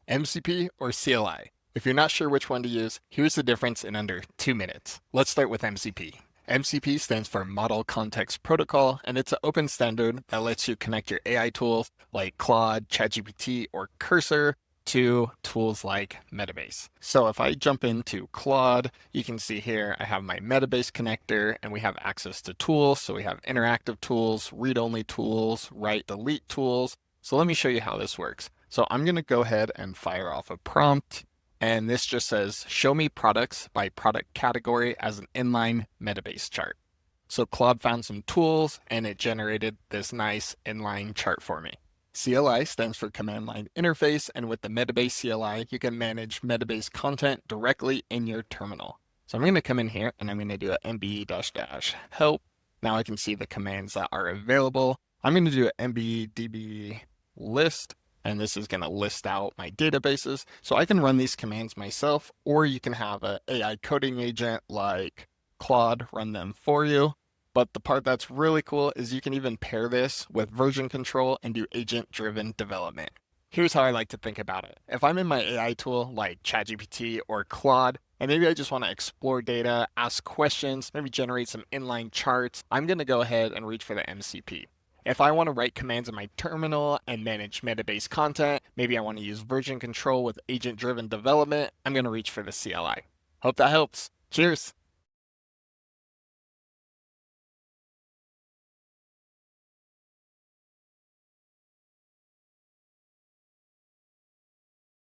MCP or CLI? If you're not sure which one to use, here's the difference in under 2 minutes. Let's start with MCP. MCP stands for Model Context Protocol, and it's an open standard that lets you connect your AI tools like Claude, ChatGPT, or Cursor to tools like Metabase. So if I jump into Claude, you can see here I have my Metabase connector and we have access to tools. So we have interactive tools, read-only tools, write-delete tools. So let me show you how this works. So I'm going to go ahead and fire off a prompt. And this just says, show me products by product category as an inline Metabase chart. So Claude found some tools and it generated this nice inline chart for me. CLI stands for Command Line Interface, and with the Metabase CLI, you can manage Metabase content directly in your terminal. So I'm going to come in here and I'm going to do a mb-help. Now I can see the commands that are available. I'm going to do an mbdb list, and this is going to list out my databases. So I can run these commands myself, or you can have an AI coding agent like Claude run them for you. But the part that's really cool is you can even pair this with version control and do agent-driven development. Here's how I like to think about it. If I'm in my AI tool like ChatGPT or Claude, and maybe I just want to explore data, ask questions, maybe generate some inline charts, I'm going to go ahead and reach for the MCP. If I want to write commands in my terminal and manage Metabase content, maybe I want to use version control with agent-driven development, I'm going to reach for the CLI. Hope that helps. Cheers!